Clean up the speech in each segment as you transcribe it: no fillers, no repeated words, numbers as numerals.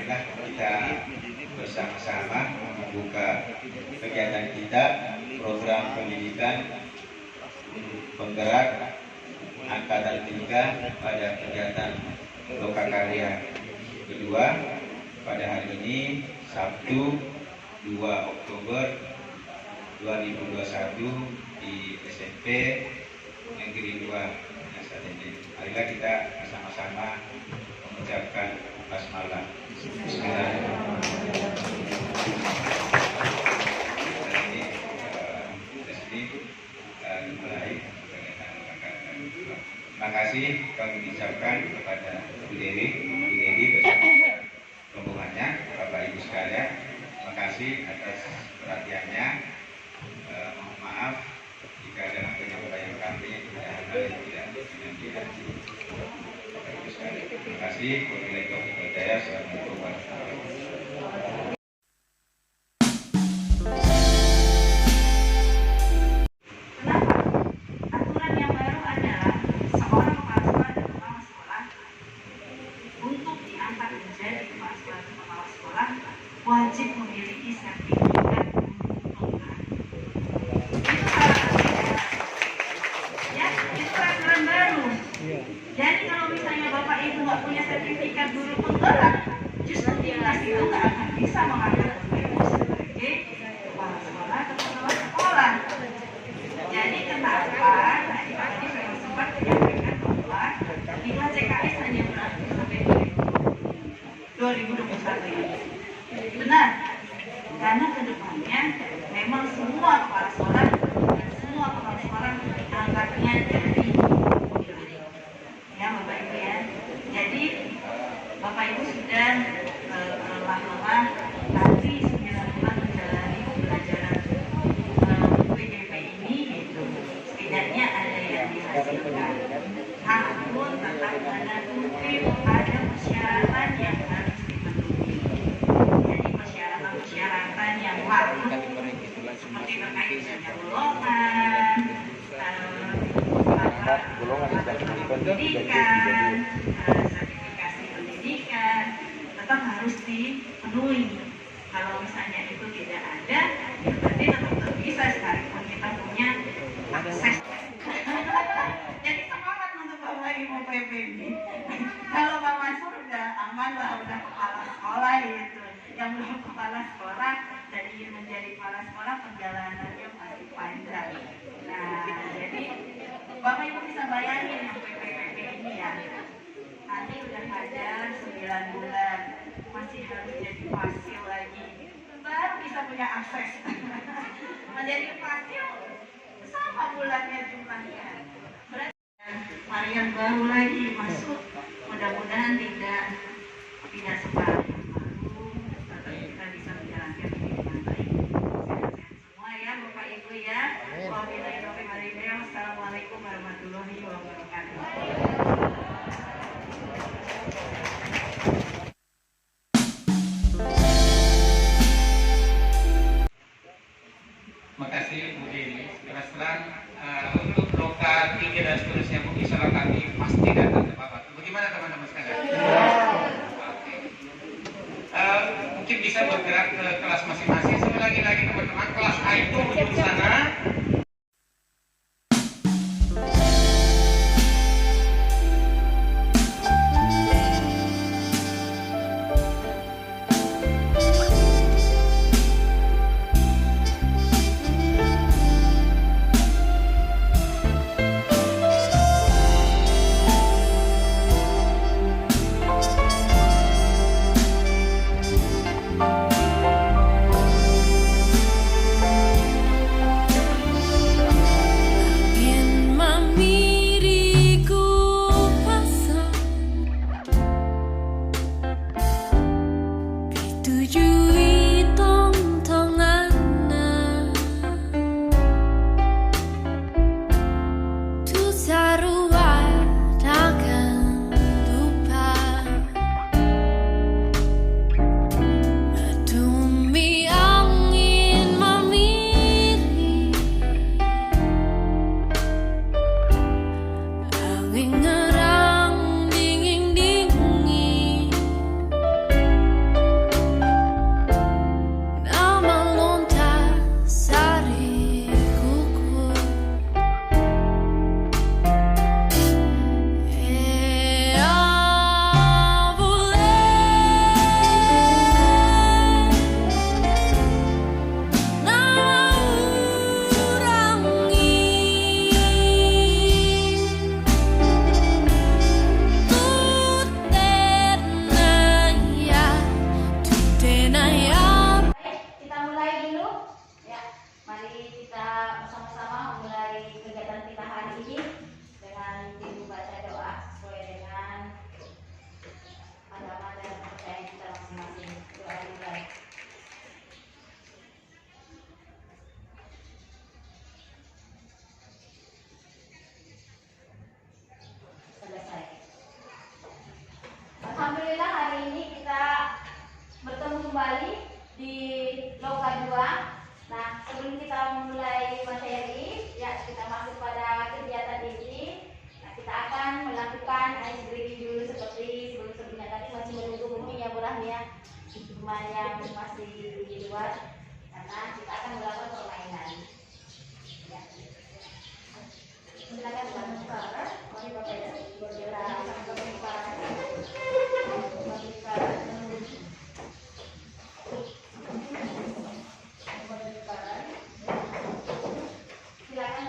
marilah kita bersama-sama membuka kegiatan kita, program pendidikan penggerak Angkatan 3 pada kegiatan Lokakarya kedua pada hari ini Sabtu 2 Oktober 2021 di SMP Negeri 2 Nasat ini. Marilah kita bersama-sama mengucapkan basmalah. Bismillahirrahmanirrahim. Terima kasih kami ucapkan kepada Bu Dewi bersama rombongannya, Bapak Ibu sekalian. Terima kasih atas perhatiannya. Mohon maaf jika dalam penyampaian kami ada hal yang tidak berkenan. Bapak Ibu sekalian, terima kasih. Wabillahi taufiq wal hidayah. Assalamualaikum warahmatullahi wabarakatuh. Wajib memiliki sertifikat penggunaan. Ya, itu peraturan baru. Jadi kalau misalnya Bapak Ibu nggak punya sertifikat guru penggerak, justru timnas itu nggak akan bisa mengangkat Bapak Ibu sebagai kepala sekolah atau kepala sekolah. Jadi kenapa? Tadi pagi saya sempat menyampaikan bahwa nilai CKS hanya berlaku sampai 2021 ini. Benar, karena kedepannya memang semua kepala sekolah angkatnya dari ya Bapak Ibu ya. Jadi Bapak Ibu sudah lelah tadi 9 bulan menjalani pembelajaran PJP ini gitu. Setidaknya ada yang dihasilkan. Namun tetap ada mungkin ada persyaratan yang harus dipenuhi. Persyaratan yang wajib seperti terkait misalnya pendidikan, sertifikasi pendidikan tetap harus dipenuhi. Kalau misalnya itu tidak ada, ya berarti tetap bisa sekalipun kita punya akses. Jadi semangat untuk Bapak Ibu PPB. Kalau Pak Mansur udah aman lah, udah kepala sekolah gitu. Yang belum kepala sekolah dan ingin menjadi kepala sekolah, perjalanannya masih panjang. Nah, jadi Bapak Ibu bisa bayangin yang PPP ini ya. Nanti udah ngajar 9 bulan, masih harus jadi fasil lagi. Baru bisa punya akses. Menjadi fasil sama bulannya jumlahnya. Berarti varian baru lagi masuk. Mudah-mudahan tidak separah. Assalamualaikum warahmatullahi wabarakatuh. Terima kasih Bu Dewi. Terus terang untuk Loka 3 dan seterusnya Bu, insya Allah kami pasti datang ke Bapak. Bagaimana teman-teman sekalian? Mungkin bisa bergerak ke kelas masing-masing. Sekali lagi teman-teman, kelas A itu menuju sana. lah ya, cuma yang masih di luar karena kita akan melakukan permainan. Ya. Silakan Pak Mustafa, mari Bapak Ibu bergerak sampai pembukaan. Silakan.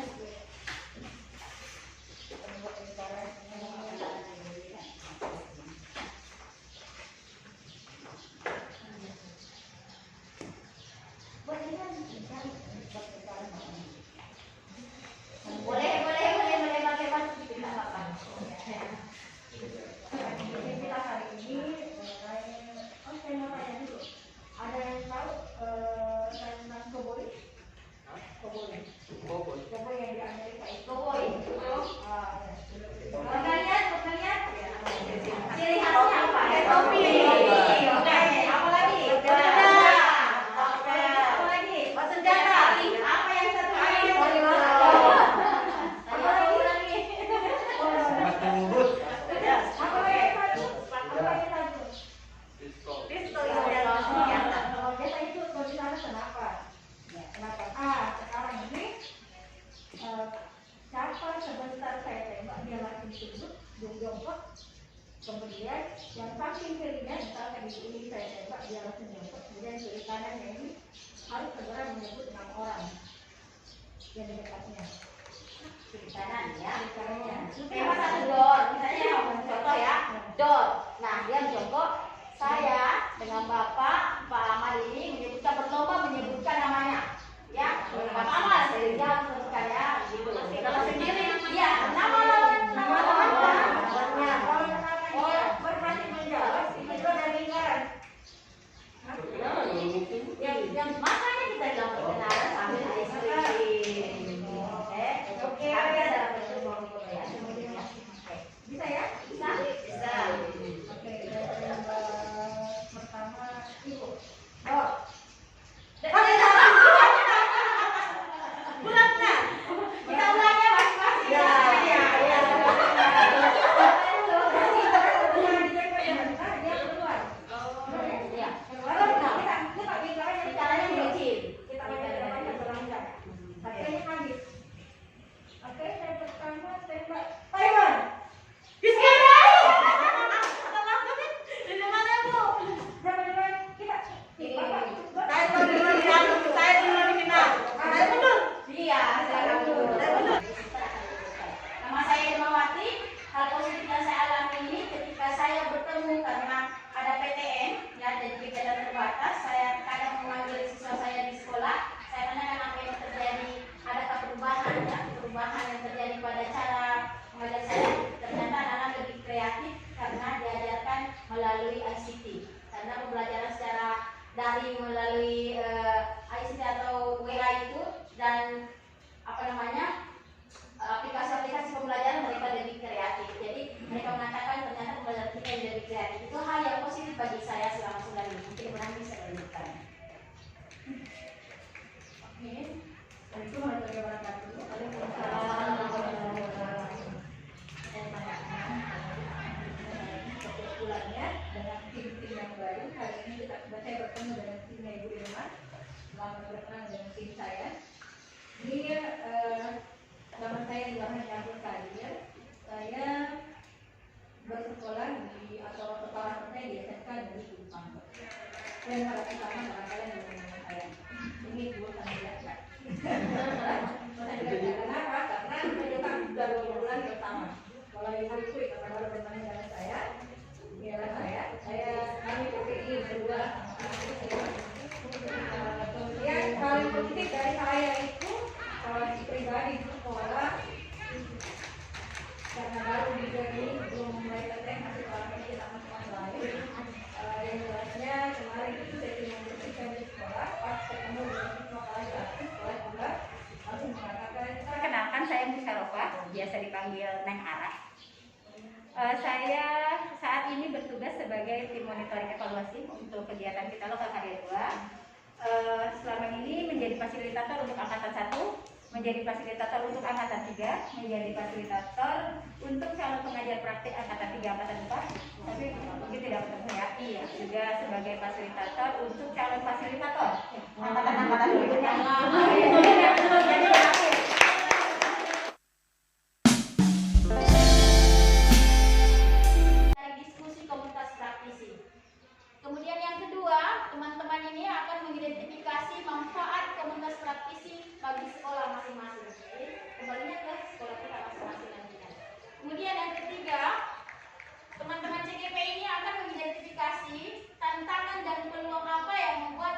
Boleh pakai masuk tidak apa-apa. Kita hari ini saya mau tanya dulu. Ada yang tahu tentang koboi? Koboi yang di Amerika itu. Koboi. Kalian ciri khasnya apa? Topi. Oke. Apa lagi? Apa lagi? Senjata. Apa yang satu lagi? Sekarang ini siapa sebentar saya tembak dia langsung tunduk jongkok, kemudian yang samping kirinya misalkan di sini saya tembak dia langsung jongkok, kemudian kiri kanannya ini harus segera menyebut 6 orang yang di dekatnya. Kiri kanan ya. Memang satu door, misalnya contoh ya, door. Nah dia jongkok, saya dengan Bapak Amal ini berlomba menyebutkan namanya. Ya, Bapak Amal, saya jawab sebutkan ya, gitu. Kalau sendiri, ya, nama temannya. Oh, berhasil menjawab, itu dari lingkaran. Yang makanya kita bilang perkenalan sambil diskusi. Oke, tapi ada dalam bentuk ya. Bisa ya? Bisa. Oke, yang pertama Ibu. Oh. Kita ulangnya masing-masing. Ya. Oke, saya pertama tembak Taiwan. Nama saya Irmawati. Hal positif yang saya alami ini ketika saya bertemu karena ada PTN ya, jadi kegiatan terbatas. Saya kadang memanggil siswa saya di sekolah. Saya tanyakan apa yang terjadi, adakah perubahan yang terjadi pada cara mengajar saya. Ternyata anak-anak lebih kreatif karena diajarkan melalui ICT. Karena pembelajaran secara daring melalui ICT atau WA itu dan aplikasi-aplikasi pembelajaran mereka lebih kreatif. Jadi mereka mengatakan ternyata pembelajaran kita yang lebih kreatif. Itu hal yang positif bagi saya selama 9 minggu. Mungkin benar bisa lanjutkan. Oke. Assalamualaikum warahmatullahi wabarakatuh. Waalaikumsalam warahmatullahi wabarakatuh. Kebetulannya dengan tim yang baru hari ini saya bertemu dengan timnya Ibu Irma. Selamat berkenan dengan tim saya. Ini nama saya Ilham Syahur Kadir. Saya bersekolah di atau kepala saya di SMK dari Jepang. Dan pada pertama barangkali yang mengenai saya. Ini dua kali belajar. Kenapa? Karena saya sudah 2 bulan pertama. Kalau ibu itu baru bermain dengan saya, ialah kami PPI berdua. Kemudian paling positif dari saya itu kalau pribadi itu sekolah karena baru diberi belum mulai PTN masih praktek sama teman lain. Yang jelasnya kemarin itu saya cuma bersihkan di sekolah pas ketemu dengan semua kelas sekolah juga langsung mengatakan. Perkenalkan saya Musyarofa, biasa dipanggil Neng Ara. Saya saat ini bertugas sebagai tim monitoring evaluasi untuk kegiatan kita lokal karya 2. Selama ini menjadi fasilitator untuk angkatan 1 menjadi fasilitator untuk angkatan 3, menjadi fasilitator untuk calon pengajar praktik angkatan 3, angkatan 4, tapi mungkin tidak ketemu ya. Iya, juga sebagai fasilitator untuk calon fasilitator angkatan berikutnya. Diskusi komunitas praktisi. Kemudian yang kedua, teman-teman ini akan mengidentifikasi manfaat komunitas praktisi bagi sekolah masing-masing. Jadi, kembalinya ke sekolah kita masing-masing nantinya. Kemudian yang ketiga, teman-teman CGP ini akan mengidentifikasi tantangan dan peluang apa yang membuat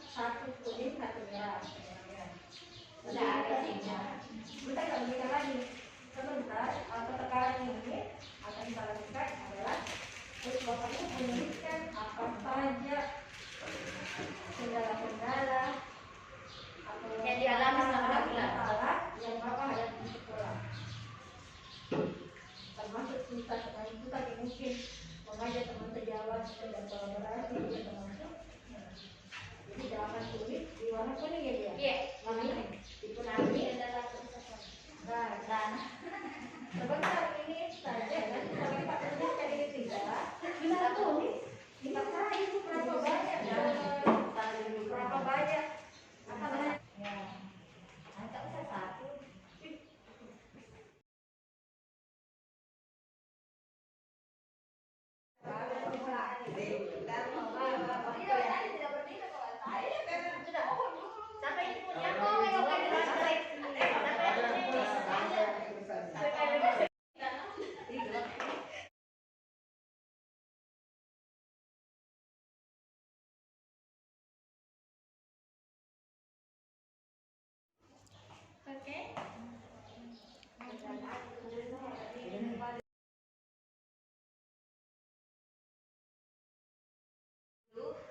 satu kuning, satu merah. Sudah ada sinyal. Kita akan bicara lagi. Sebentar, perkara ini akan kita lakukan adalah terus Bapak Ibu menuliskan apa saja kendala-kendala atau yang dialami selama masalah yang Bapak hadapi di sekolah. Termasuk kita sekarang itu tadi mungkin mengajar teman sejawat dan kolaborasi juga termasuk. Jadi jangan tulis di warna kuning ya dia. Iya. Warna kuning. Dikunci adalah dan sebentar ini saja dan sampai Pak tulis dari tiga kita tulis kita cari itu berapa banyak berapa banyak apa banyak ya nggak usah satu.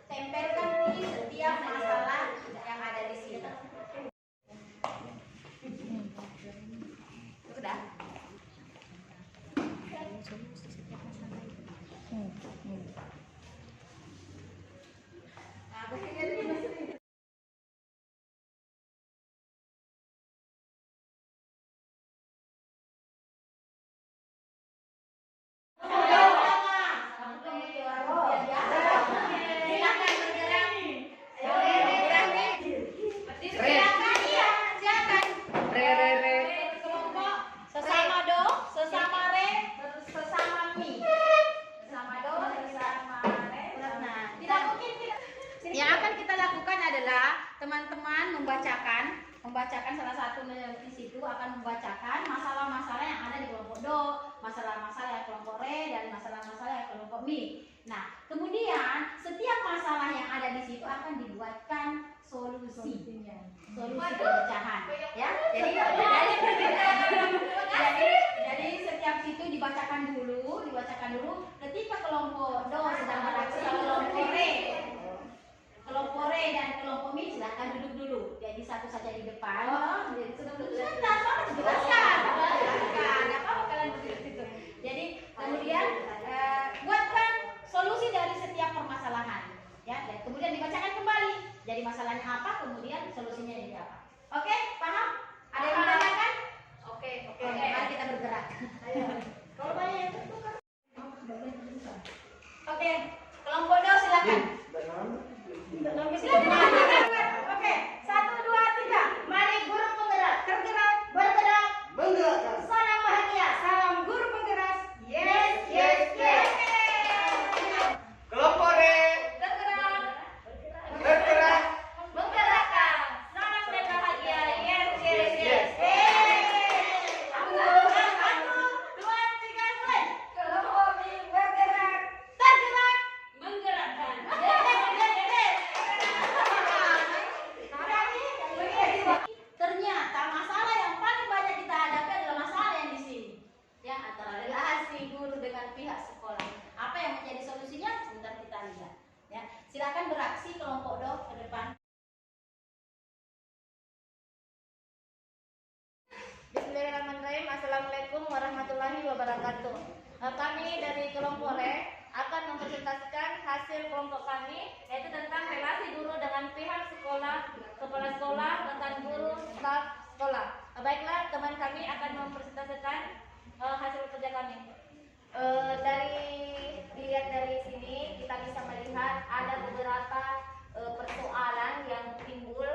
Tempelkan di setiap masalah yang ada di sini. Sudah. Yang akan kita lakukan adalah teman-teman membacakan salah satu di situ akan membacakan masalah-masalah yang ada di kelompok Do, masalah-masalah yang kelompok Re, dan masalah-masalah yang kelompok Mi. Nah, kemudian setiap masalah yang ada di situ akan dibuatkan solusi pemecahan, ya. Jadi setiap situ dibacakan dulu. Ketika kelompok Do sedang beraksi, kelompok Re dan kelompok Mi silahkan duduk dulu. Jadi satu saja di depan. Sebentar, Mama jelaskan. Apa kalian berdiri situ. Jadi kemudian buatkan solusi dari setiap permasalahan, ya. Dan kemudian dibacakan kembali. Jadi masalahnya apa, kemudian solusinya jadi apa. Oke, paham? Ada yang menanyakan? Oke. Mari kita bergerak. Kalau banyak yang tertukar. Oke, kelompok Do silakan. Oke, 1, 2, 3. Mari guru penggerak, tergerak, bergerak, menggerakkan. Salam bahagia, salam guru penggerak. Yes. Kelompok Re, bergerak, Menggerakkan. Salam dan bahagia. Yes. 1, 2, 3, mulai. Kelompok Mi bergerak, tergerak, menggerakkan. Ternyata masalah yang paling banyak kita hadapi adalah masalah yang di sini, ya, antara relasi guru dengan pihak sekolah. Apa yang menjadi solusinya? Sebentar kita lihat, ya. Silakan beraksi kelompok Do ke depan. Bismillahirrahmanirrahim. wabarakatuh. Kami dari kelompok R akan mempresentasikan hasil kelompok kami, yaitu tentang relasi guru dengan pihak sekolah, kepala sekolah, rekan guru, staf sekolah. Baiklah, teman kami akan mempresentasikan hasil kerja kami. Dilihat dari sini kita bisa melihat ada beberapa persoalan yang timbul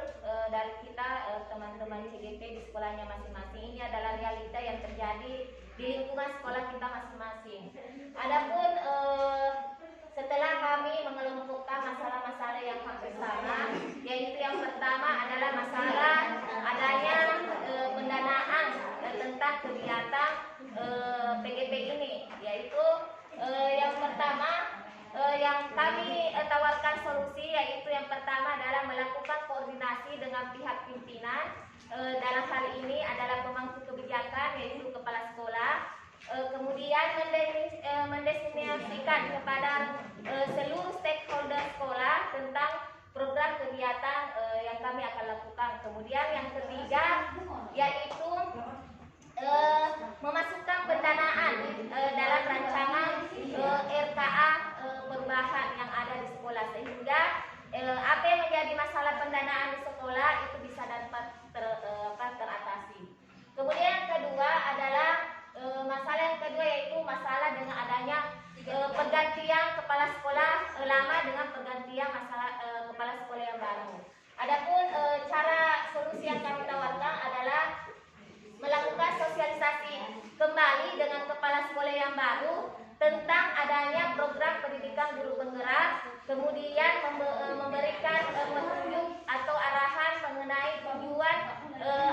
dari kita teman-teman CGP di sekolahnya masing-masing. Ini adalah realita yang terjadi di lingkungan sekolah kita masing-masing. Adapun setelah kami mengelompokkan masalah-masalah yang hampir sama, yaitu yang pertama adalah masalah adanya pendanaan tentang kegiatan PGP ini, yaitu yang pertama yang kami tawarkan solusi, yaitu yang pertama adalah melakukan koordinasi dengan pihak pimpinan, dalam hal ini adalah pemangku kebijakan yaitu kepala sekolah, kemudian mendefinisikan kepada seluruh stakeholder sekolah tentang program kegiatan yang kami akan lakukan. Kemudian yang ketiga yaitu memasukkan pendanaan dalam rancangan RKA perubahan yang ada di sekolah, sehingga apa yang menjadi masalah pendanaan di sekolah itu bisa dapat teratasi. Kemudian yang kedua adalah masalah yang kedua yaitu masalah dengan adanya pergantian kepala sekolah lama dengan pergantian kepala sekolah yang baru. Adapun cara solusi yang kami tawarkan adalah melakukan sosialisasi kembali dengan kepala sekolah yang baru tentang adanya program pendidikan guru penggerak, kemudian memberikan petunjuk atau arahan mengenai tujuan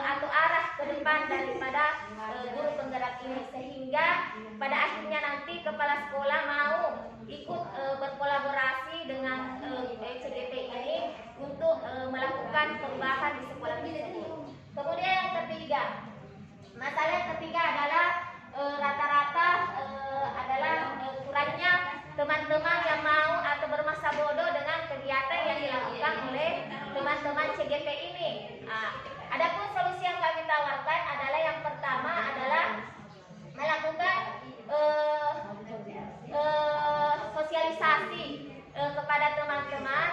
atau arah ke depan daripada guru penggerak ini, sehingga pada akhirnya nanti kepala sekolah mau ikut berkolaborasi dengan CGP ini untuk melakukan perubahan di sekolah tersebut. Kemudian yang ketiga, masalah yang ketiga adalah rata-rata adalah kurangnya teman-teman yang mau atau bermasa bodoh dengan kegiatan yang dilakukan oleh teman-teman CGP ini. Adapun solusi yang kami tawarkan adalah yang pertama adalah melakukan sosialisasi kepada teman-teman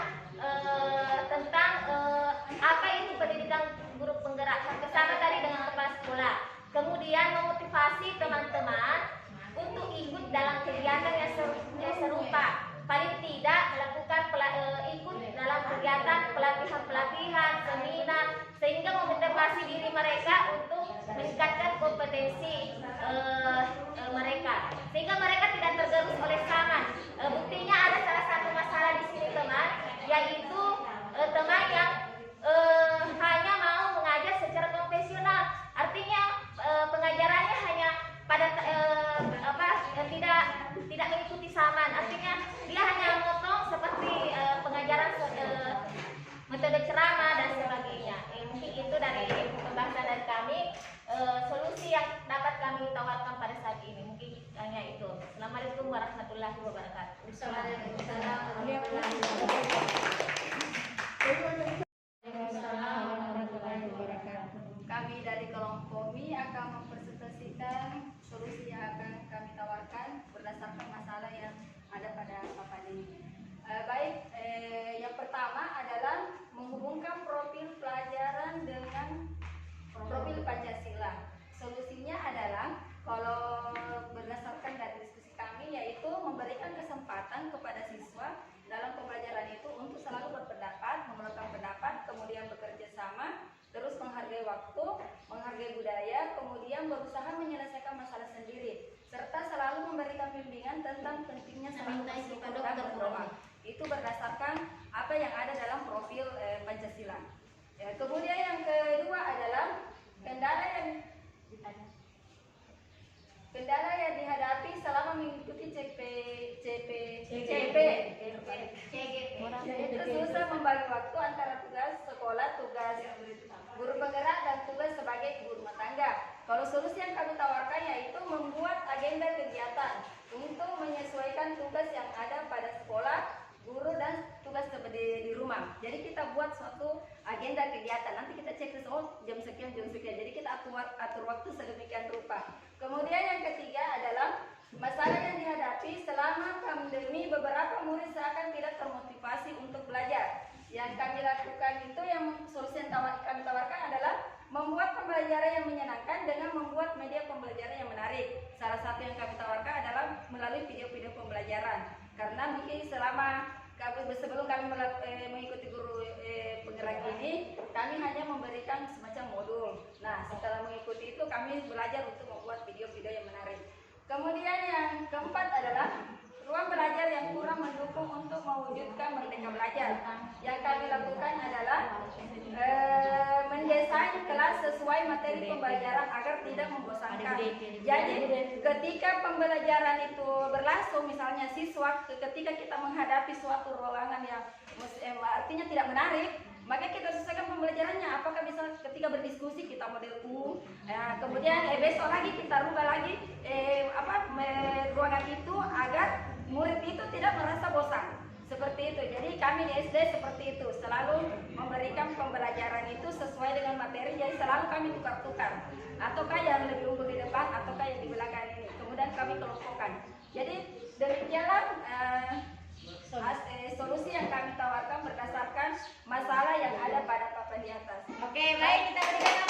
tentang apa itu pendidikan guru penggerak, bersama tadi dengan kepala sekolah. Kemudian memotivasi teman-teman untuk ikut dalam kegiatan yang serupa, paling tidak melakukan ikut dalam kegiatan pelatihan-pelatihan, seminar, sehingga memotivasi diri mereka untuk meningkatkan kompetensi mereka, sehingga mereka tidak tergerus oleh zaman. Buktinya ada salah satu masalah di sini teman, yaitu teman yang hanya mau mengajar secara konvensional, artinya pengajarannya hanya pada tidak mengikuti zaman, artinya dia hanya motong seperti pengajaran metode ceramah dan sebagainya. Mungkin itu dari pembahasan dari kami, solusi yang dapat kami tawarkan pada saat ini. Mungkin hanya itu. Assalamualaikum warahmatullahi wabarakatuh. Waalaikumsalam warahmatullahi wabarakatuh. Kami dari kelompok MI akan mempresentasikan solusi yang akan kami tawarkan berdasarkan masalah yang ada pada papan ini. Yang pertama adalah menghubungkan profil pelajaran dengan profil Pancasila. Solusinya adalah, kalau berdasarkan dari diskusi kami, yaitu memberikan kesempatan kepada siswa dalam pembelajaran itu untuk selalu berpendapat, mengeluarkan pendapat, kemudian bekerja sama, terus menghargai waktu, menghargai budaya, kemudian berusaha menyelesaikan masalah sendiri, serta selalu memberikan bimbingan tentang pentingnya selalu bersyukur dan berdoa. Itu berdasarkan apa yang ada dalam profil Pancasila. Kemudian yang kedua adalah kendala yang dihadapi selama mengikuti CGP. Itu susah membagi waktu antara tugas sekolah, tugas guru penggerak, dan tugas sebagai ibu rumah tangga. Kalau solusi yang kami tawarkan yaitu membuat agenda kegiatan untuk menyesuaikan tugas yang ada pada sekolah, guru, dan tugas di rumah. sama. Jadi kita buat suatu agenda kegiatan. Nanti kita cek jam sekian. Jadi kita atur waktu sedemikian rupa. Kemudian yang ketiga adalah masalah yang dihadapi selama pandemi, beberapa murid seakan tidak termotivasi untuk belajar. Yang kami lakukan itu, yang solusi yang kami tawarkan adalah membuat pembelajaran yang menyenangkan dengan membuat media pembelajaran yang menarik. Salah satu yang kami tawarkan adalah melalui video-video pembelajaran. Karena mungkin sebelum kami mengikuti guru penggerak ini, kami hanya memberikan semacam modul. Nah, setelah mengikuti itu kami belajar untuk membuat video-video yang menarik. Kemudian yang keempat adalah ruang belajar yang kurang mendukung untuk mewujudkan merdeka belajar. Yang kami lakukan adalah mendesain kelas sesuai materi pembelajaran agar tidak membosankan. Jadi ketika pembelajaran itu berlangsung, misalnya siswa ketika kita menghadapi suatu ruangan yang artinya tidak menarik, maka kita sesuaikan pembelajarannya. Apakah bisa ketika berdiskusi kita model U, kemudian besok lagi kita rubah lagi ruangan itu agar murid itu tidak merasa bosan. Seperti itu. Jadi kami di SD seperti itu, selalu memberikan pembelajaran itu sesuai dengan materi. Jadi selalu kami tukar-tukar. Ataukah yang lebih unggul di depan, ataukah yang di belakang ini. Kemudian kami kelompokkan. Jadi demikianlah solusi yang kami tawarkan berdasarkan masalah yang ada pada papan di atas. Oke, baik, kita berikan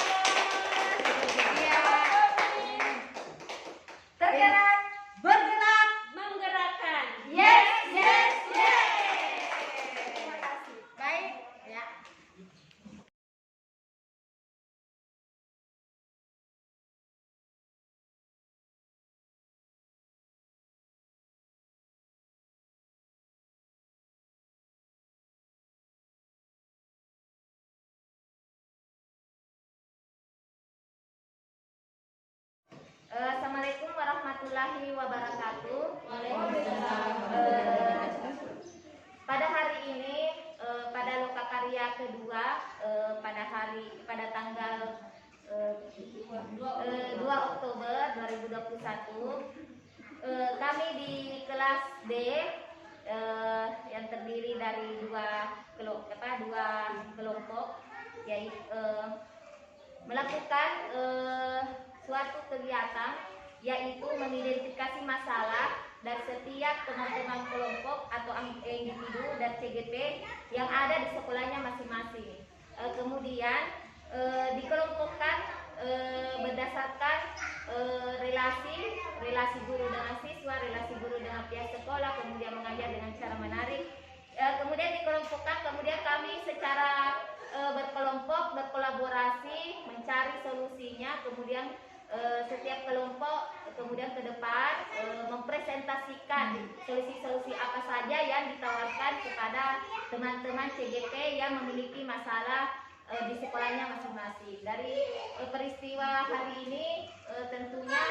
aplaus. Iya. Tergerak, bergerak, menggerakkan. Yes, yes, yes. Terima kasih. Baik, ya. Assalamualaikum warahmatullahi wabarakatuh. Pada hari ini, pada lokakarya kedua, pada tanggal 2 Oktober 2021, kami di kelas D yang terdiri dari dua kelompok, yaitu melakukan suatu kegiatan, yaitu mengidentifikasi masalah dari setiap teman-teman kelompok atau individu dan CGP yang ada di sekolahnya masing-masing. Kemudian dikelompokkan berdasarkan relasi guru dengan siswa, relasi guru dengan pihak sekolah, kemudian mengajar dengan cara menarik. Kemudian dikelompokkan, kemudian kami secara berkelompok berkolaborasi mencari solusinya. Kemudian setiap kelompok kemudian ke depan mempresentasikan solusi-solusi apa saja yang ditawarkan kepada teman-teman CGP yang memiliki masalah di sekolahnya masing-masing. Dari peristiwa hari ini tentunya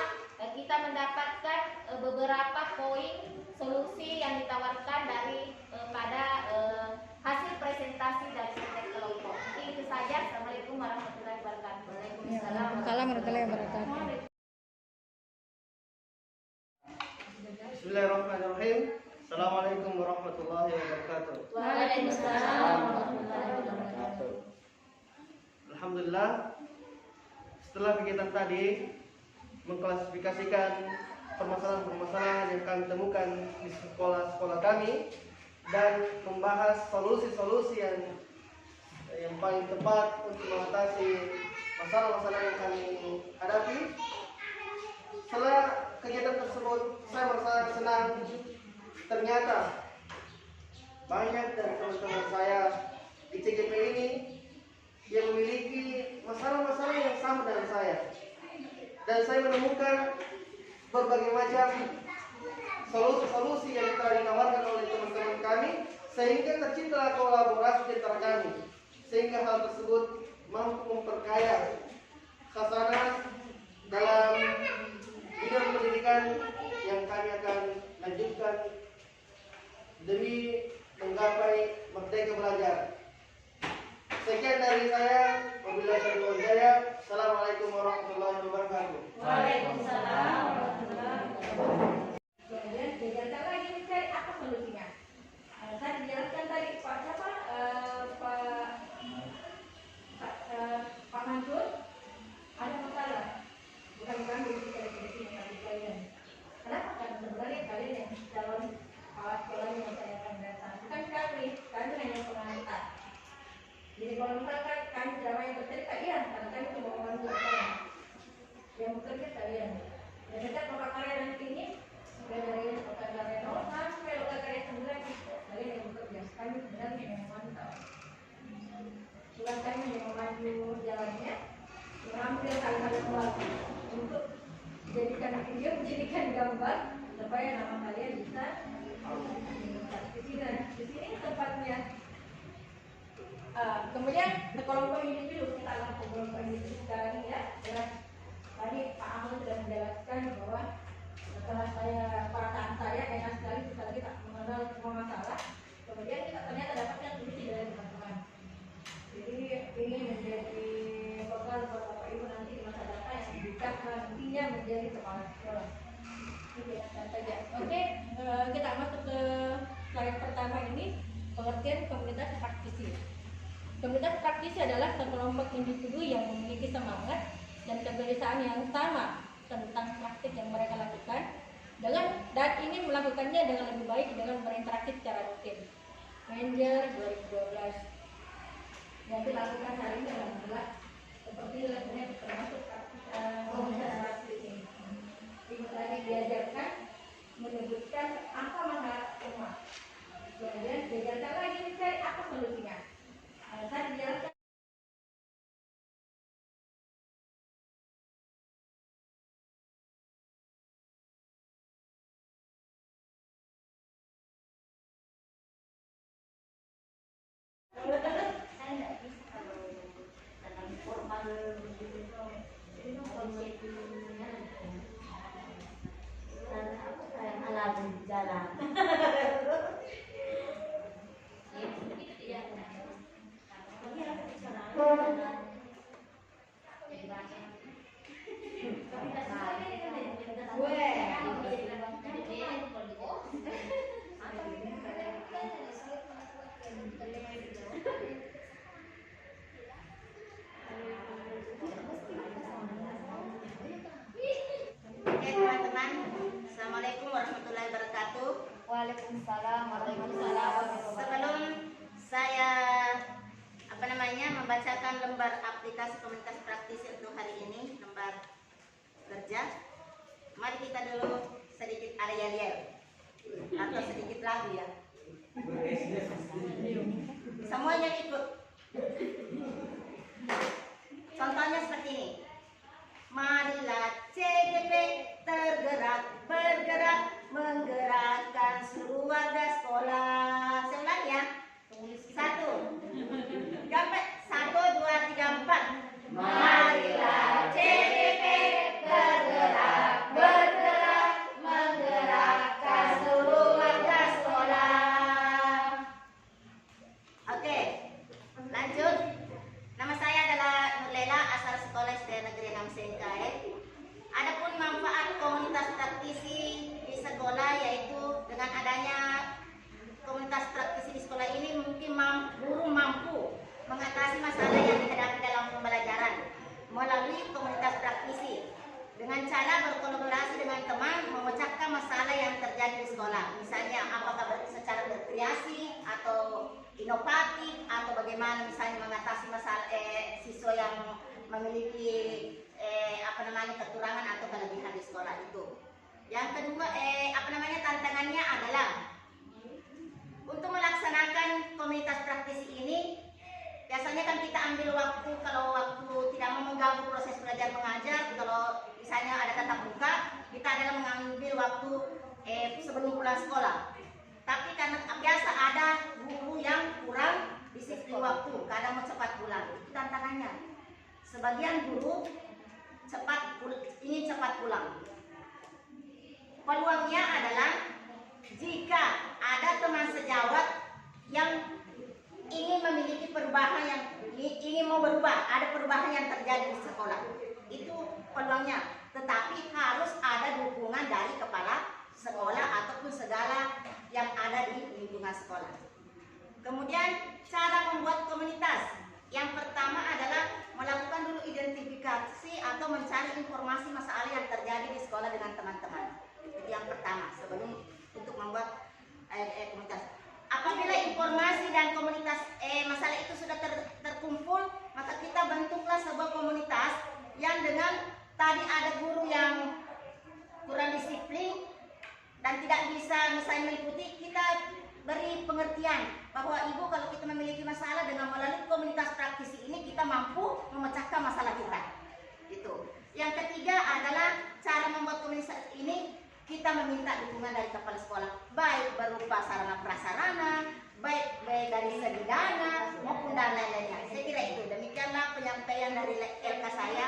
kita mendapatkan beberapa poin solusi yang ditawarkan dari pada hasil presentasi dari setiap kelompok. Mungkin itu saja. Assalamualaikum warahmatullahi wabarakatuh. Waalaikumsalam warahmatullahi wabarakatuh. Bismillahirrahmanirrahim. Assalamualaikum warahmatullahi wabarakatuh. Waalaikumsalam warahmatullahi wabarakatuh. Alhamdulillah, setelah kegiatan tadi mengklasifikasikan permasalahan-permasalahan yang kami temukan di sekolah-sekolah kami dan membahas solusi-solusi yang paling tepat untuk mengatasi masalah-masalah yang kami hadapi. Setelah kegiatan tersebut, saya merasa senang. Ternyata banyak dari teman-teman saya di CGP ini yang memiliki masalah-masalah yang sama dengan saya. Dan saya menemukan berbagai macam solusi-solusi yang telah ditawarkan oleh teman-teman kami, sehingga tercipta kolaborasi di antara kami, sehingga hal tersebut mampu memperkaya khasanah dalam bidang pendidikan yang kami akan lanjutkan demi menggapai merdeka belajar. Sekian dari saya. Wabillahi taufiq wal hidayah. Assalamualaikum warahmatullahi wabarakatuh. Waalaikumsalam warahmatullahi wabarakatuh. Kemudian dijelaskan lagi mencari apa solusinya. Saya dijelaskan tadi Pak siapa kalau misalkan kami drama yang bercerita kalian, karena kami cuma membantu kalian yang bekerja kalian. Dan setiap lokal karya nanti ini mulai dari lokal karya 0 sampai lokal karya 9 kalian yang bekerja. Kami sebenarnya yang memantau. Tugas kami yang memandu jalannya, mengambil hal-hal yang baru untuk menjadikan video, menjadikan gambar supaya nama kalian bisa di sini tempatnya. Kemudian kelompok individu, kita akan kelompok individu sekarang ini ya. Tadi Pak Ahmad sudah menjelaskan bahwa setelah perasaan saya enak sekali kita lagi tak mengenal semua masalah. Kemudian kita ternyata dapatkan solusi dari teman-teman. Jadi ini menjadi bekal buat Bapak Ibu nanti di masa depan yang bisa nantinya menjadi kepala sekolah. Oke, kita masuk ke slide pertama ini, pengertian komunitas praktisi. Komunitas praktisi adalah sekelompok individu yang memiliki semangat dan kegelisahan yang sama tentang praktik yang mereka lakukan dan ingin melakukannya dengan lebih baik dengan berinteraksi secara rutin. Manager 2012 yang dilakukan hari ini adalah seperti lainnya termasuk komunitas praktisi. Ibu tadi diajarkan menyebutkan apa masalah umat. Kemudian diajarkan lagi mencari apa solusinya. Saya dijelaskan. Saya nggak bisa kalau dalam formal begitu itu konsepnya kayak alat jalan. Teman-teman, Assalamualaikum warahmatullahi wabarakatuh. Waalaikumsalam warahmatullahi wabarakatuh. Sebelum saya membacakan lembar aplikasi komunitas praktisi untuk hari ini, lembar kerja, mari kita dulu sedikit area atau sedikit lagu ya. Semuanya ikut. Contohnya seperti ini. Marilah CGP tergerak, bergerak, menggerakkan seluruh warga sekolah. Saya ulang ya. 1, 2, 3, 4. Marilah CGP bergerak, bergerak, menggerakkan seluruh warga sekolah. Oke, lanjut. Nama saya adalah Nurlela, asal sekolah SD Negeri 6 Sengkai. Adapun manfaat komunitas praktisi di sekolah yaitu dengan adanya komunitas praktisi di sekolah ini mungkin guru mampu mengatasi masalah yang dihadapi dalam pembelajaran melalui komunitas praktisi dengan cara berkolaborasi dengan teman memecahkan masalah yang terjadi di sekolah. Misalnya apakah secara berkreasi atau inovatif atau bagaimana misalnya mengatasi masalah siswa yang memiliki kekurangan atau kelebihan di sekolah itu. Yang kedua tantangannya adalah untuk melaksanakan komunitas praktisi ini biasanya kan kita ambil waktu, kalau waktu tidak mau mengganggu proses belajar mengajar, kalau misalnya ada tatap muka, kita adalah mengambil waktu sebelum pulang sekolah. Tapi karena biasa ada guru yang kurang disiplin waktu, kadang mau cepat pulang, itu tantangannya. Sebagian guru ingin cepat pulang. Peluangnya adalah jika ada teman sejawat yang ingin memiliki perubahan, yang ingin mau berubah, ada perubahan yang terjadi di sekolah, itu peluangnya. Tetapi harus ada dukungan dari kepala sekolah ataupun segala yang ada di lingkungan sekolah. Kemudian cara membuat komunitas, yang pertama adalah melakukan dulu identifikasi atau mencari informasi masalah yang terjadi di sekolah dengan teman-teman. Itu yang pertama sebelum untuk membuat komunitas. Apabila informasi dan komunitas masalah itu sudah tadi ada guru yang kurang disiplin dan tidak bisa misalnya mengikuti, kita beri pengertian bahwa ibu kalau kita memiliki masalah dengan melalui komunitas praktisi ini kita mampu memecahkan masalah kita. Gitu. Yang ketiga adalah cara membuat komunitas ini kita meminta dukungan dari kepala sekolah, baik berupa sarana prasarana, baik dari segi dana maupun dan lain-lainnya. Saya kira itu. Demikianlah penyampaian dari LK saya.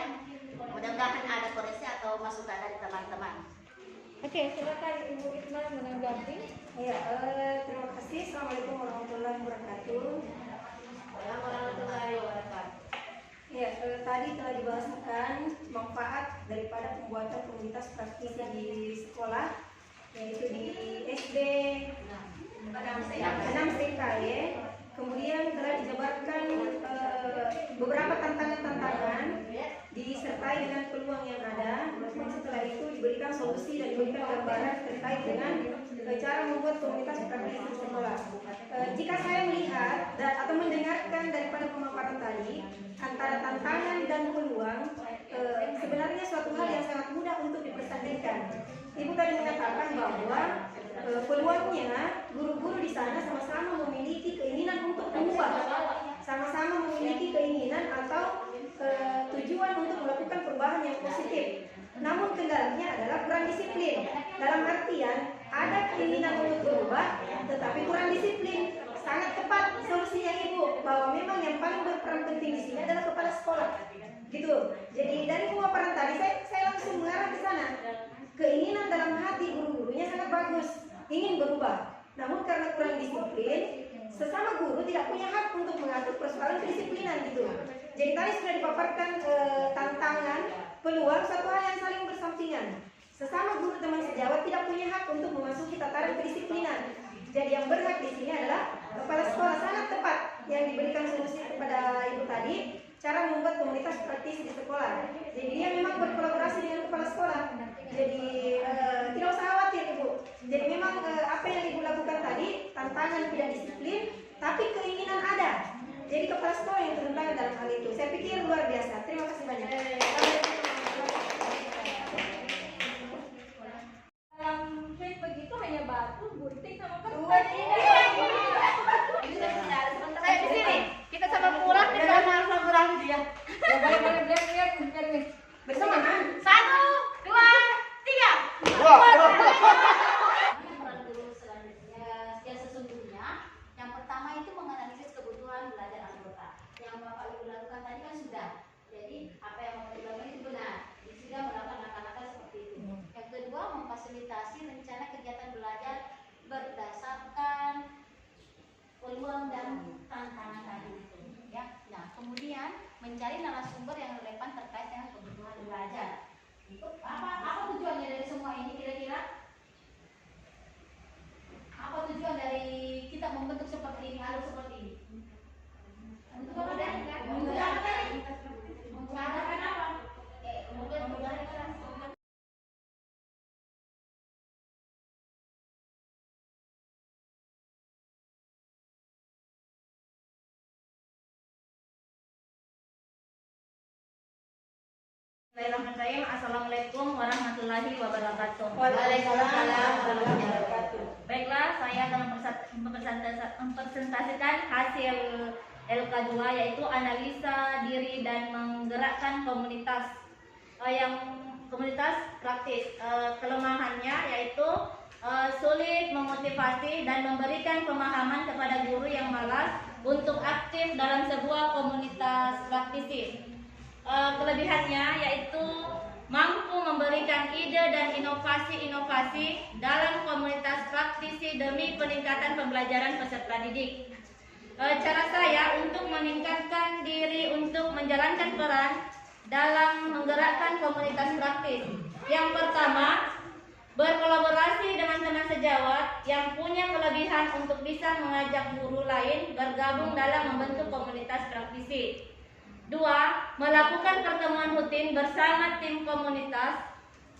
Mudah-mudahan ada koreksi atau masukan dari teman-teman. Oke, silakan Ibu Itma menanggapi. Ya, terima kasih. Assalamualaikum warahmatullahi wabarakatuh. Warahmatullahi wabarakatuh. Ya, tadi telah dibahasakan manfaat daripada pembuatan komunitas praktisi di sekolah, yaitu di SD 6 TK ya. Kemudian telah dijabarkan beberapa tantangan-tantangan disertai dengan peluang yang ada. Setelah itu diberikan solusi dan diberikan gambaran terkait dengan cara membuat komunitas praktisi di sekolah. Jika saya melihat atau mendengarkan daripada pemaparan tadi, antara tantangan dan peluang sebenarnya suatu hal yang sangat mudah untuk dipersandingkan. Ibu tadi mengatakan bahwa peluangnya guru-guru di sana sama-sama memiliki keinginan untuk mengubah, sama-sama memiliki keinginan atau tujuan untuk melakukan perubahan yang positif. Namun kendalanya adalah kurang disiplin. Dalam artian ada keinginan untuk berubah, tetapi kurang disiplin. Sangat tepat solusinya Ibu, bahwa memang yang paling berperan penting di sini adalah kepala sekolah. Gitu. Jadi dari pemaparan tadi saya langsung mengarah ke sana. Keinginan dalam hati guru-gurunya sangat bagus, ingin berubah. Namun karena kurang disiplin, sesama guru tidak punya hak untuk mengatur persoalan kedisiplinan gitu. Jadi tadi sudah dipaparkan tantangan, peluang, satu hal yang saling bersampingan. Sesama guru teman sejawat tidak punya hak untuk memasuki tataran kedisiplinan. Jadi yang berhak di sini adalah kepala sekolah. Sangat tepat yang diberikan solusi kepada Ibu tadi, cara membuat komunitas praktisi di sekolah. Jadi dia memang berkolaborasi dengan kepala sekolah. Jadi tidak usah khawatir Ibu. Jadi memang apa yang Ibu lakukan tadi, tantangan tidak disiplin, tapi keinginan ada. Jadi kepala sekolah yang turun tangan dalam hal itu. Saya pikir luar biasa. Terima kasih banyak. Dalam chat begitu hanya batu, gunting sama kertas. Saya di sini. Kita sama pulang di sana harus laborasi dia. Ya boleh lihat. Bersama kan? 1, 2, 3. Peran guru selanjutnya yang sesungguhnya yang pertama itu menganalisis kebutuhan belajar anggota. Yang Bapak Ibu lakukan tadi kan sudah. Jadi apa yang Bapak Ibu lakukan itu benar. Sudah melakukan langkah-langkah seperti itu. Yang kedua, memfasilitasi rencana kegiatan belajar berdasarkan peluang dan tantangan tadi itu. Ya. Nah, kemudian mencari narasumber yang relevan terkait dengan kebutuhan belajar. Itu apa tujuannya dari semua ini kira-kira? Apa tujuan dari kita membentuk seperti ini, alur seperti ini? Untuk apa tadi? Memudahkan apa? Memudahkan. Bismillahirrahmanirrahim. Assalamualaikum warahmatullahi wabarakatuh. Waalaikumsalam warahmatullahi wabarakatuh. Baiklah, saya akan mempresentasikan hasil LK2 yaitu analisa diri dan menggerakkan komunitas komunitas praktis. Kelemahannya yaitu sulit memotivasi dan memberikan pemahaman kepada guru yang malas untuk aktif dalam sebuah komunitas praktisi. Kelebihannya yaitu mampu memberikan ide dan inovasi-inovasi dalam komunitas praktisi demi peningkatan pembelajaran peserta didik. Cara saya untuk meningkatkan diri untuk menjalankan peran dalam menggerakkan komunitas praktis. Yang pertama, berkolaborasi dengan teman sejawat yang punya kelebihan untuk bisa mengajak guru lain bergabung dalam membentuk komunitas praktisi. 2. Melakukan pertemuan rutin bersama tim komunitas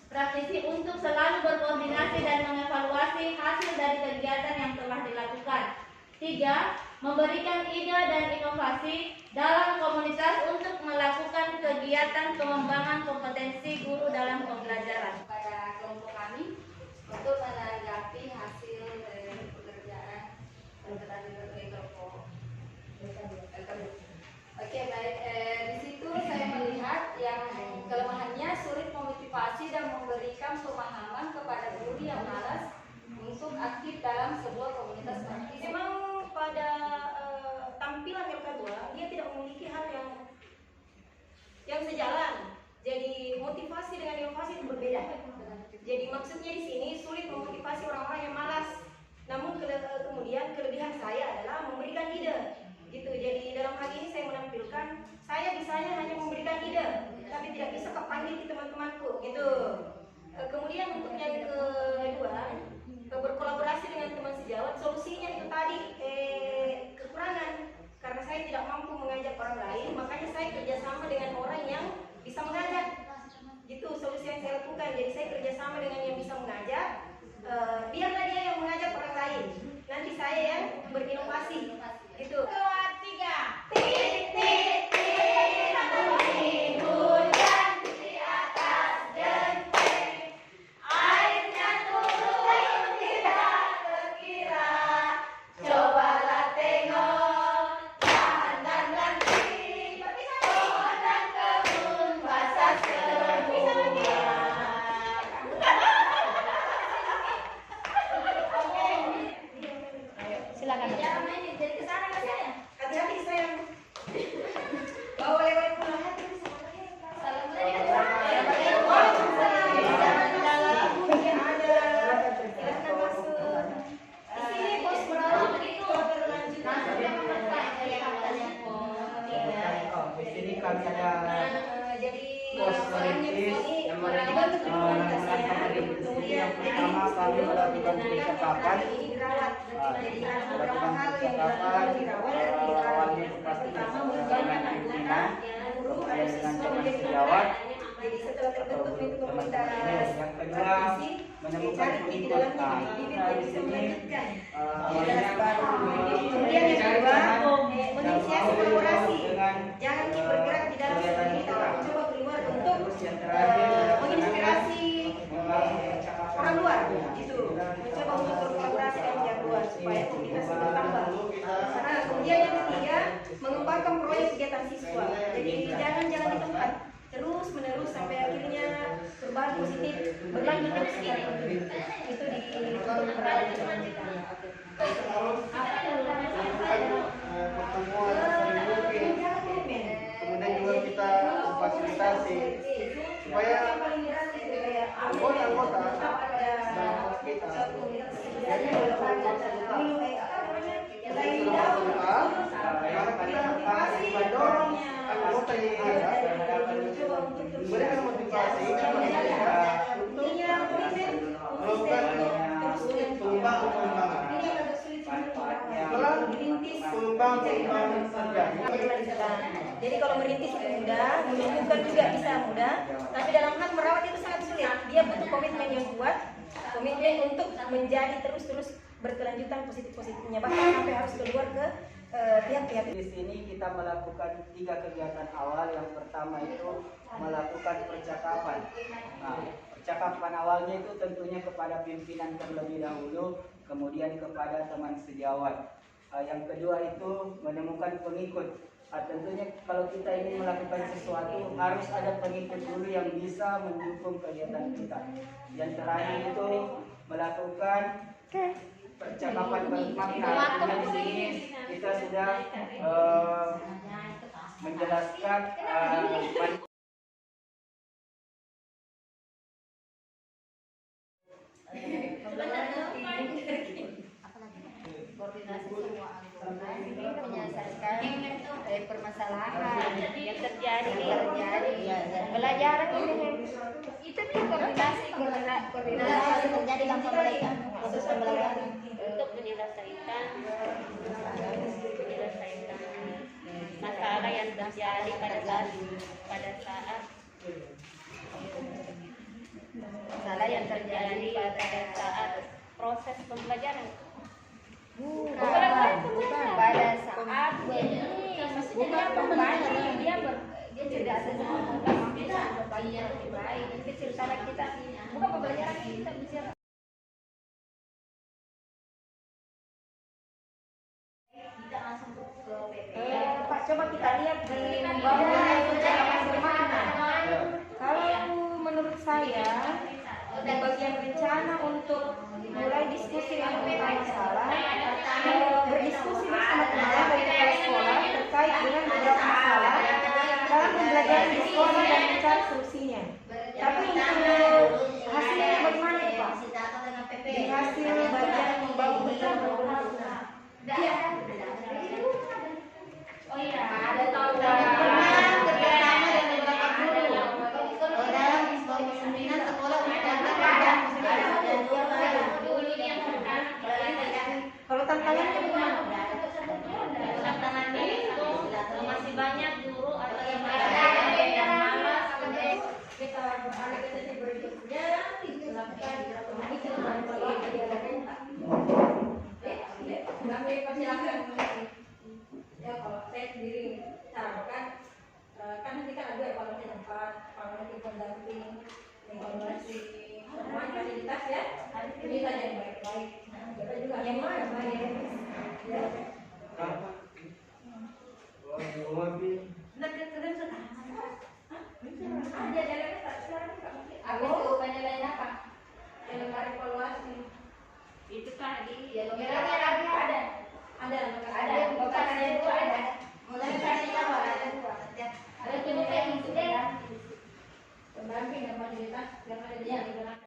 praktisi untuk selalu berkoordinasi dan mengevaluasi hasil dari kegiatan yang telah dilakukan. 3. Memberikan ide dan inovasi dalam komunitas untuk melakukan kegiatan kegiatan pengembangan kompetensi guru dalam pembelajaran. Pada kelompok kami untuk menanggapi hasil pekerjaan kelompok. Oke, baik. Di situ saya melihat yang kelemahannya sulit memotivasi dan memberikan pemahaman kepada guru yang malas untuk aktif dalam sebuah komunitas praktis. Memang pada tampilan yang kedua dia tidak memiliki hal yang sejalan. Jadi motivasi dengan inovasi itu berbeda. Jadi maksudnya di sini sulit memotivasi orang-orang yang malas. Namun kemudian kelebihan saya adalah memberikan ide. Gitu. Jadi dalam hal ini saya menampilkan saya bisanya hanya memberikan ide, tapi tidak bisa kepanggil di teman-temanku. Gitu. Kemudian untuk yang kedua, berkolaborasi dengan teman sejawat, solusinya itu tadi kekurangan karena saya tidak mampu mengajak orang lain, makanya saya kerjasama dengan orang yang bisa mengajak. Gitu solusi yang saya lakukan. Jadi saya kerjasama dengan yang bisa mengajak, biarlah dia yang mengajak orang lain, nanti saya yang berinovasi. Gitu. 2, 3. Titik. Hujan di atas genteng, airnya turun tidak terkira. Cobalah tengok tahanan nanti, pohon dan kebun basah semua. Silakan. Jangan main jadi kesana nggak saya? Hati-hati saya. Bawa oleh-oleh pulang hati. Salam Di sini kami ada pos merintis yang melakukan yang pertama kami melakukan percakapan awalnya pasti dengan pimpinan, kemudian dengan teman sejawat atau teman ini. Yang kedua menemukan pengikut. Nah, kita di sini awalnya Kemudian yang kedua, menginisiasi kolaborasi. Jangan bergerak di dalam sendiri, kita coba keluar untuk menginspirasi orang luar. Gitu. Mencoba untuk berkolaborasi dengan pihak luar supaya komunitas bertambah. Kemudian yang ketiga, mengembangkan proyek kegiatan siswa. Jadi jangan jalan di tempat, terus menerus sampai akhirnya perubahan positif berlanjut terus ini. Itu di pertemuan kemudian juga kita fasilitasi supaya anggota-anggota dalam kita jadi kita dorong anggota yang ada memberikan motivasi untuk melakukan pengembangan. Setelah pengembangan terjadi. Jadi kalau merintis itu mudah, menumbuhkan juga bisa mudah, tapi dalam hal merawat itu sangat sulit. Dia butuh komitmen yang kuat, komitmen untuk menjadi terus berkelanjutan positif-positifnya, bahkan sampai harus keluar ke pihak-pihak. Di sini kita melakukan 3 kegiatan awal. Yang pertama itu melakukan percakapan. Nah, percakapan awalnya itu tentunya kepada pimpinan terlebih dahulu, kemudian kepada teman sejawat. Yang kedua itu menemukan pengikut. Tentunya kalau kita ingin melakukan sesuatu harus ada pengikut dulu yang bisa mendukung kegiatan kita. Yang terakhir itu melakukan percakapan bermakna. Artinya di sini kita sudah menjelaskan koordinasi semua anggota ini menyelesaikan permasalahan yang terjadi belajar itu nih koordinasi terjadi tanpa mereka proses pembelajaran untuk menyelesaikan masalah yang terjadi pada saat proses pembelajaran. Pada saat dia dia tidak ada sama kita berbagi yang lebih baik. Jadi kecil cara kita bukan pembelajaran kita bicara. Tidak langsung ke PP. Pak, coba kita lihat di bagaimana. Kalau menurut saya di bagian rencana untuk mulai diskusi tentang masalah, berdiskusi bersama teman-teman dari kepala sekolah terkait dengan beberapa masalah dalam pembelajaran di sekolah dan mencari solusinya. Tapi untuk hasilnya bagaimana ya Pak? Di hasil bagian membangun bersama. Oh iya, ada tahun kerjasama dengan beberapa guru dalam pembinaan sekolah Kalau tantangannya bagaimana? tantangannya itu masih banyak guru atau yang malas Kita beralih ke sesi berikutnya. Silakan kami persilakan. Ya kalau saya sendiri sarankan kan nanti kan ada evaluasi tempat, evaluasi pendamping, evaluasi semua fasilitas ya. Ini saja yang baik-baik. Kita juga yang mana baik ya. Ada jalan sekarang aku penilaian apa? Lembar evaluasi. itu tadi Ya, ada. Bukan ada dua ada. Mulai dari awal ada dua. Ada penilaian insiden, pendamping dan fasilitas yang ada di dalam.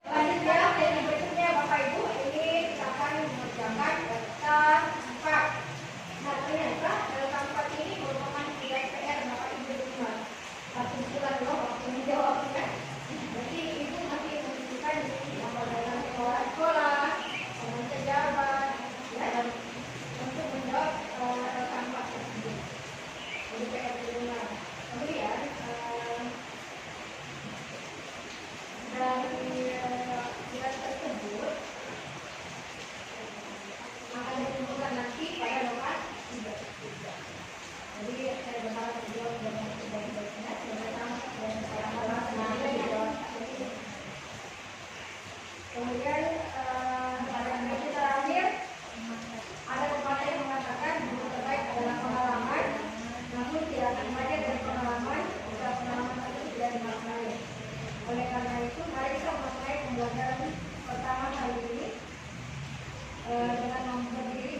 Selanjutnya, yang berikutnya Bapak Ibu, ini kita akan mengerjakan daftar 4. Nah, ternyata daftar 4 ini merupakan tugas PR Bapak Ibu di rumah. 1 bulan loh waktu menjawabnya. Jadi Ibu nanti menunjukkan di sini nama dalam sekolah, nama pejabat, ya, dan untuk menjawab daftar 4 tersebut. Jadi PR di rumah. Kemudian dari tugas tersebut akan ditentukan nanti pada nomor 3. Jadi saya berharap menjawab dengan sebaik-baiknya bersama dan salah semuanya dijawab. Kemudian pada sesi terakhir ada pepatah yang mengatakan guru terbaik adalah pengalaman, namun tidak akan belajar dari pengalaman jika pengalaman itu tidak dimaknai. Oleh karena itu, mari kita mulai pembelajaran pertama kali ini dengan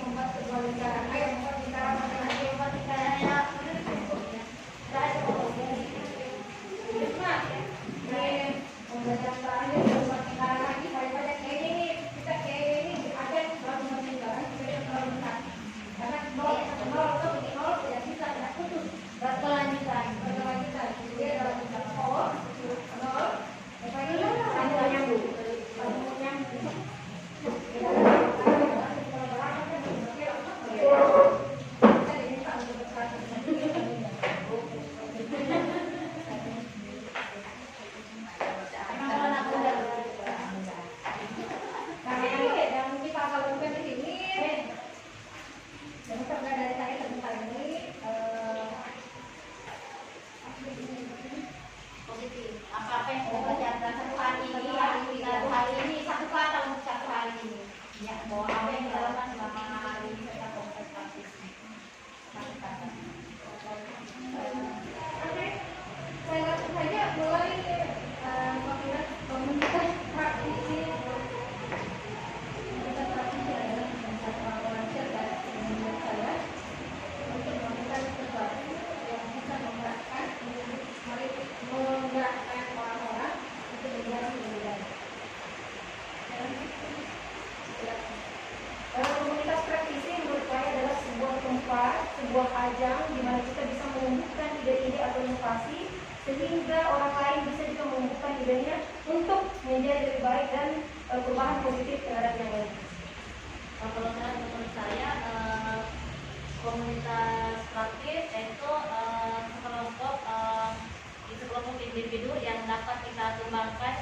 membuat sebuah lingkaran. Ayo membuat lingkaran masing-masing. Membuat lingkarannya. Ini pembelajaran terakhir membuat lingkaran lagi. Daripada kayak ini, kita kayak ini ada selalu membuat lingkaran, kita selalu besar. Karena nol itu tidak bisa, tidak putus. Berkelanjutan. Jadi adalah lingkaran nol. apa-apa yang sudah belajar satu hari ini satu kata untuk satu hari ini ya bahwa apa yang dilakukan selama hari ini kita konsentrasi satu kata. Oke, saya langsung saja mulai komunitas praktisi. Komunitas praktisi adalah satu orang cerdas menurut saya untuk melakukan sesuatu yang bisa menggerakkan orang-orang untuk menjadi lebih baik. Komunitas praktisi menurut saya adalah sebuah tempat, sebuah ajang di mana kita bisa menumbuhkan ide-ide atau inovasi sehingga orang lain bisa juga menumbuhkan idenya untuk menjadi lebih baik dan perubahan positif terhadap yang lain. Nah, kalau menurut saya komunitas praktis itu sekelompok di sekelompok individu yang dapat kita kembangkan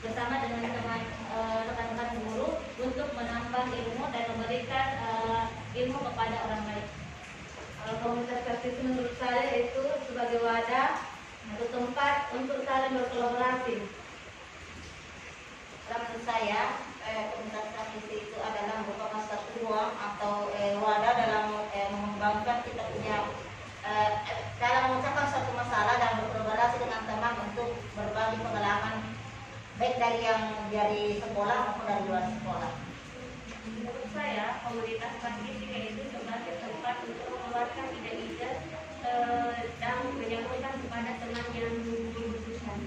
bersama dengan teman rekan-rekan guru untuk menambah ilmu dan memberikan ilmu kepada orang lain. Komunitas praktisi menurut saya itu sebagai wadah atau tempat untuk saling berkolaborasi. Menurut saya, komunitas praktisi itu adalah merupakan satu ruang atau wadah dalam mengembangkan kita punya dalam memecahkan suatu masalah dan berkolaborasi dengan teman untuk berbagi pengalaman baik dari yang dari sekolah maupun dari luar sekolah. Menurut saya, komunitas praktisi itu sebagai tempat untuk mengeluarkan ide-ide dan menyampaikan kepada teman yang membutuhkan.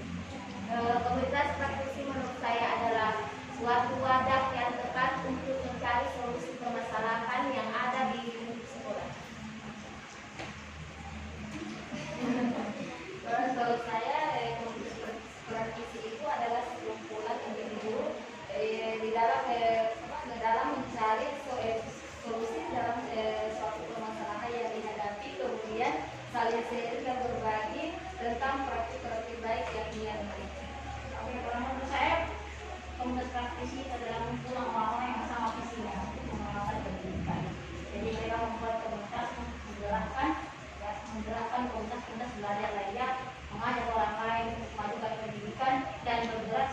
Komunitas praktisi menurut saya adalah suatu wadah yang tepat untuk mencari solusi permasalahan yang ada di sekolah. Menurut saya, komunitas praktisi itu adalah sekumpulan individu di dalam mencari solusi dalam suatu permasalahan yang dihadapi, kemudian saling sharing dan berbagi tentang praktik-praktik baik yang ia miliki. Menurut saya, komunitas praktisi adalah kumpulan orang-orang yang sama visinya untuk mengelola pendidikan. Jadi mereka membuat komunitas menggerakkan komunitas belajar lainnya, mengajak orang lain untuk memajukan pendidikan dan bergerak